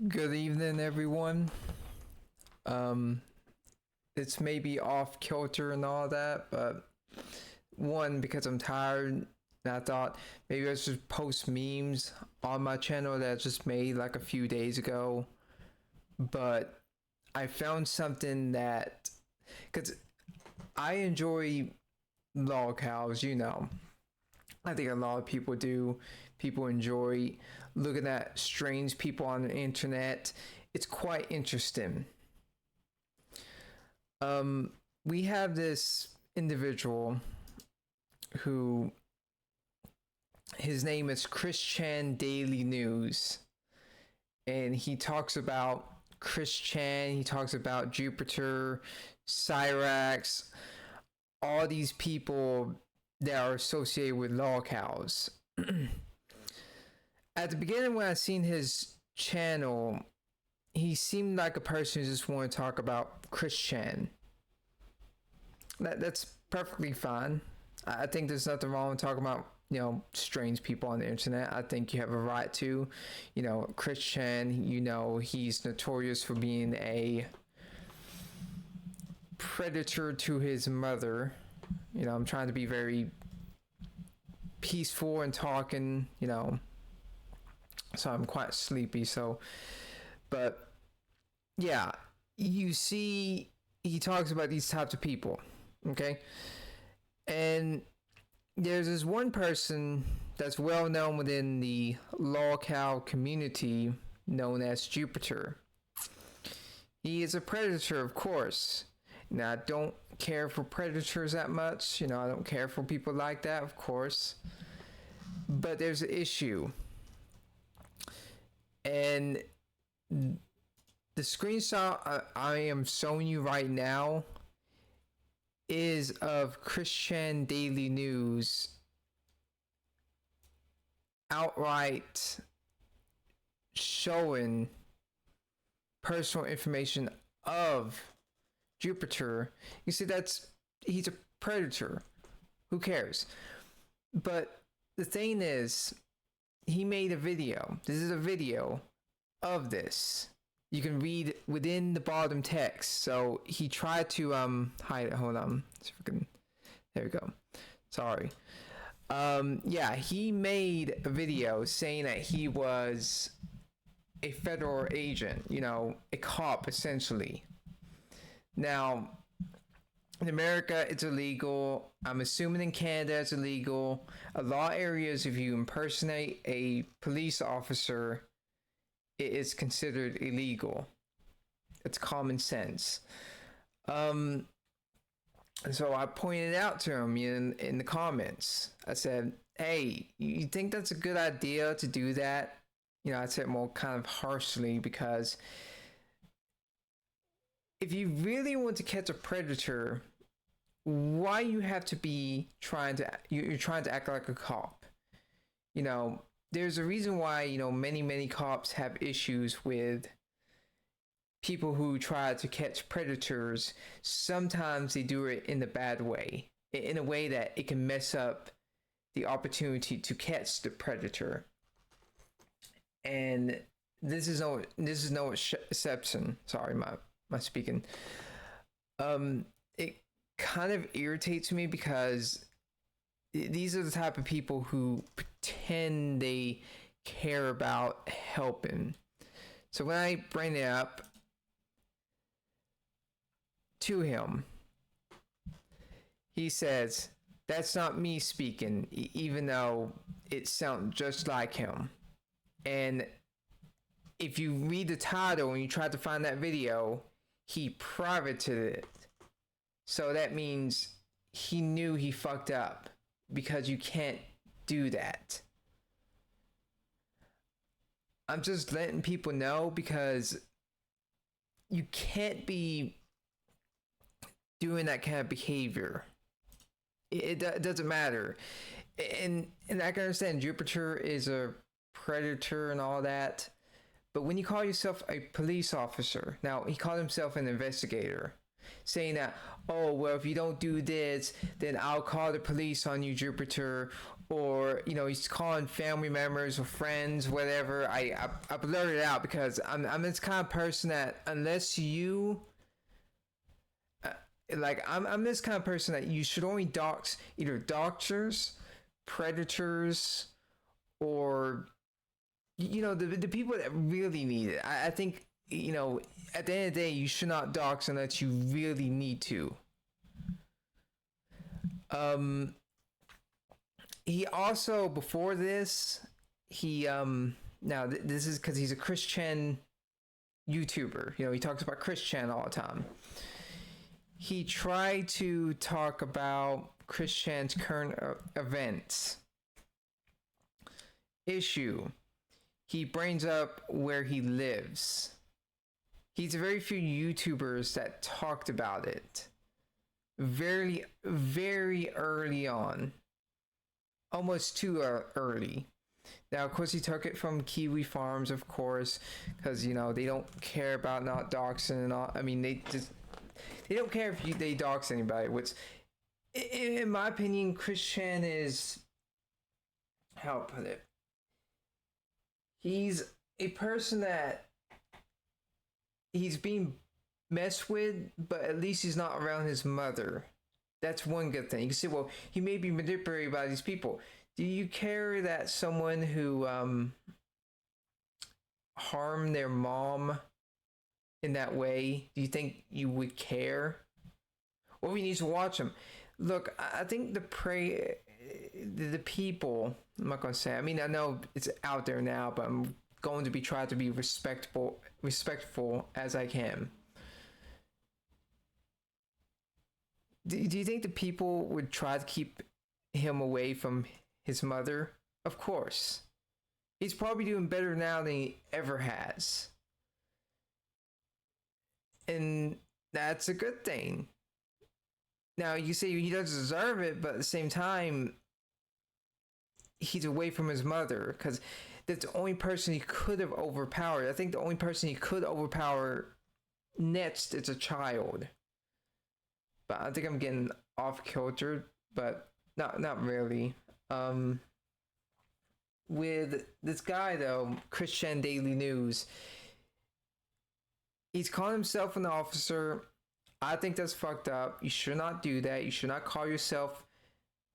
Good evening, everyone. Um, it's maybe off kilter and all that, but one, because I'm tired, and I thought maybe I should post memes on my channel that I just made like a few days ago. But I found something that, because I enjoy lolcows, I think a lot of people do. People enjoy looking at strange people on the internet. It's quite interesting. We have this individual who his name is Christian Daily News, and he talks about Christian. He talks about Jupiter, Cyrax, all these people that are associated with lolcows. At the beginning, when I seen his channel, he seemed like a person who just wanted to talk about Christian. That's perfectly fine. I think there's nothing wrong with talking about strange people on the internet. I think you have a right to. Christian. He's notorious for being a predator to his mother. I'm trying to be very peaceful and talking. So I'm quite sleepy. But yeah, you see, he talks about these types of people, okay? And there's this one person that's well known within the lolcow community known as Jupiter. He is a predator, of course. Now, I don't care for predators that much. I don't care for people like that, of course. But there's an issue. And the screenshot I am showing you right now is of Christian Daily News outright showing personal information of Jupiter. You see, he's a predator. Who cares? But the thing is, he made a video. This is a video of this. You can read within the bottom text. So he tried to hide it. Hold on. There we go. Sorry. Yeah, he made a video saying that he was a federal agent, a cop essentially. Now, in America, it's illegal. I'm assuming in Canada, it's illegal. A lot of areas, if you impersonate a police officer, it is considered illegal. It's common sense. And so I pointed out to him in the comments. I said, hey, you think that's a good idea to do that? I said more kind of harshly, because if you really want to catch a predator, why you have to be you're trying to act like a cop? There's a reason why many cops have issues with people who try to catch predators. Sometimes they do it in a bad way, in a way that it can mess up the opportunity to catch the predator. And this is no exception. Sorry, my speaking. It kind of irritates me, because these are the type of people who pretend they care about helping. So when I bring it up to him, he says, that's not me speaking, even though it sounds just like him. And if you read the title and you try to find that video, he privated it. So that means he knew he fucked up, because you can't do that. I'm just letting people know, because you can't be doing that kind of behavior. It doesn't matter. And I can understand Jupiter is a predator and all that, but when you call yourself a police officer, now he called himself an investigator, saying that, oh, well, if you don't do this, then I'll call the police on you, Jupiter, or he's calling family members or friends, whatever. I blurted it out because I'm this kind of person that unless you I'm this kind of person that you should only dox either doctors, predators, or the people that really need it. I think at the end of the day you should not dox unless you really need to. He also, before this, he now this is because he's a Christian YouTuber. He talks about Christian all the time. He tried to talk about Christian's current events issue. He brings up where he lives. He's very few YouTubers that talked about it very, very early on. Almost too early. Now, of course, he took it from Kiwi Farms, of course, because they don't care about not doxing and all. I mean, they don't care if they dox anybody. Which, in my opinion, Christian is, how to put it, he's a person that he's being messed with, but at least he's not around his mother. That's one good thing. You can say, well, he may be manipulated by these people. Do you care that someone who harmed their mom in that way, do you think you would care? Well, we need to watch them. Look, I think the people, I'm not going to say, I mean, I know it's out there now, but I'm going to be trying to be respectful as I can. Do you think the people would try to keep him away from his mother? Of course. He's probably doing better now than he ever has. And that's a good thing. Now, you say he doesn't deserve it, but at the same time, he's away from his mother because that's the only person he could have overpowered. I think the only person he could overpower next is a child. But I think I'm getting off kilter, but not really. With this guy though, Christian Daily News, he's calling himself an officer. I think that's fucked up. You should not do that. You should not call yourself.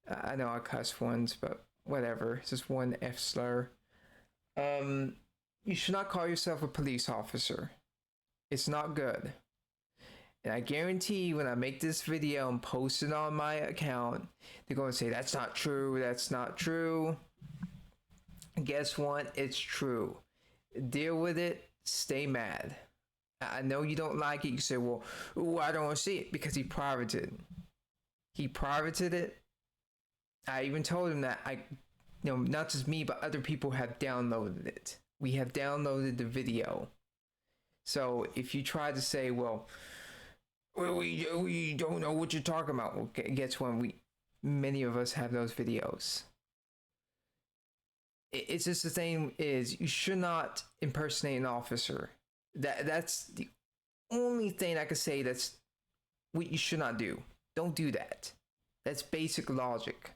I know I cuss once, but whatever. It's just one F slur. You should not call yourself a police officer. It's not good. And I guarantee when I make this video and post it on my account, they're going to say, that's not true, that's not true. And guess what? It's true. Deal with it, stay mad. I know you don't like it. You say, well, ooh, I don't want to see it because he privated. He privated it. I even told him that not just me, but other people have downloaded it. We have downloaded the video. So if you try to say, well, we don't know what you're talking about. Well, guess what? Many of us have those videos. It's just the thing is, you should not impersonate an officer. That's the only thing I could say that's what you should not do. Don't do that. That's basic logic.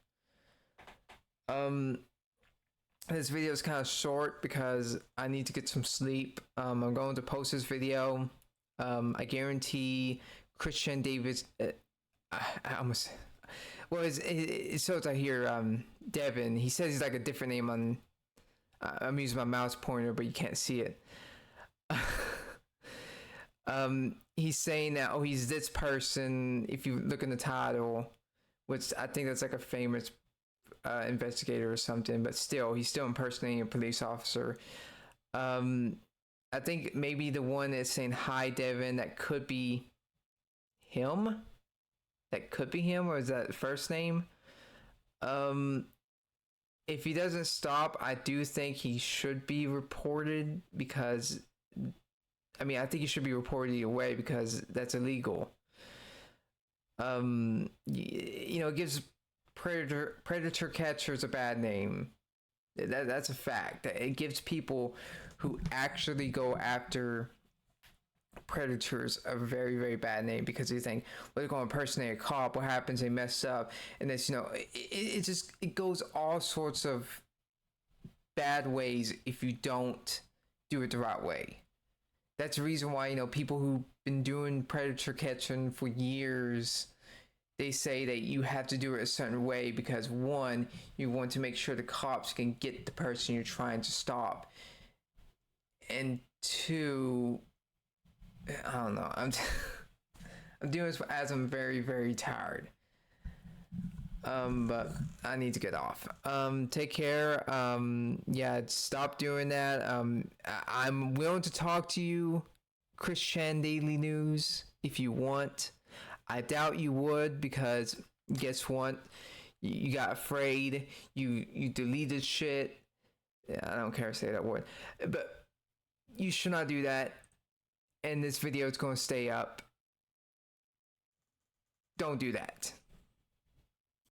This video is kind of short because I need to get some sleep. I'm going to post this video. I guarantee Christian Davis. I almost. Well, it's so I hear Devin. He says he's like a different name on. I'm using my mouse pointer, but you can't see it. He's saying that he's this person. If you look in the title, which I think that's like a famous investigator or something, but still, he's still impersonating a police officer. I think maybe the one that's saying hi Devin, that could be him. That could be him, or is that the first name? If he doesn't stop, I do think he should be reported because, I mean, I think he should be reported either way because that's illegal. It gives predator catchers a bad name. That's a fact. It gives people who actually go after predators a very, very bad name because they think, well, they're going to impersonate a cop. What happens? They mess up, and it's, it just, it goes all sorts of bad ways if you don't do it the right way. That's the reason why, people who've been doing predator catching for years, they say that you have to do it a certain way because, one, you want to make sure the cops can get the person you're trying to stop, and two, I don't know, I'm doing this as I'm very, very tired. But I need to get off. Take care. Yeah, stop doing that. I'm willing to talk to you, Christian Daily News, if you want. I doubt you would, because guess what? You got afraid. You deleted shit. Yeah, I don't care to say that word, but you should not do that. And this video is going to stay up. Don't do that.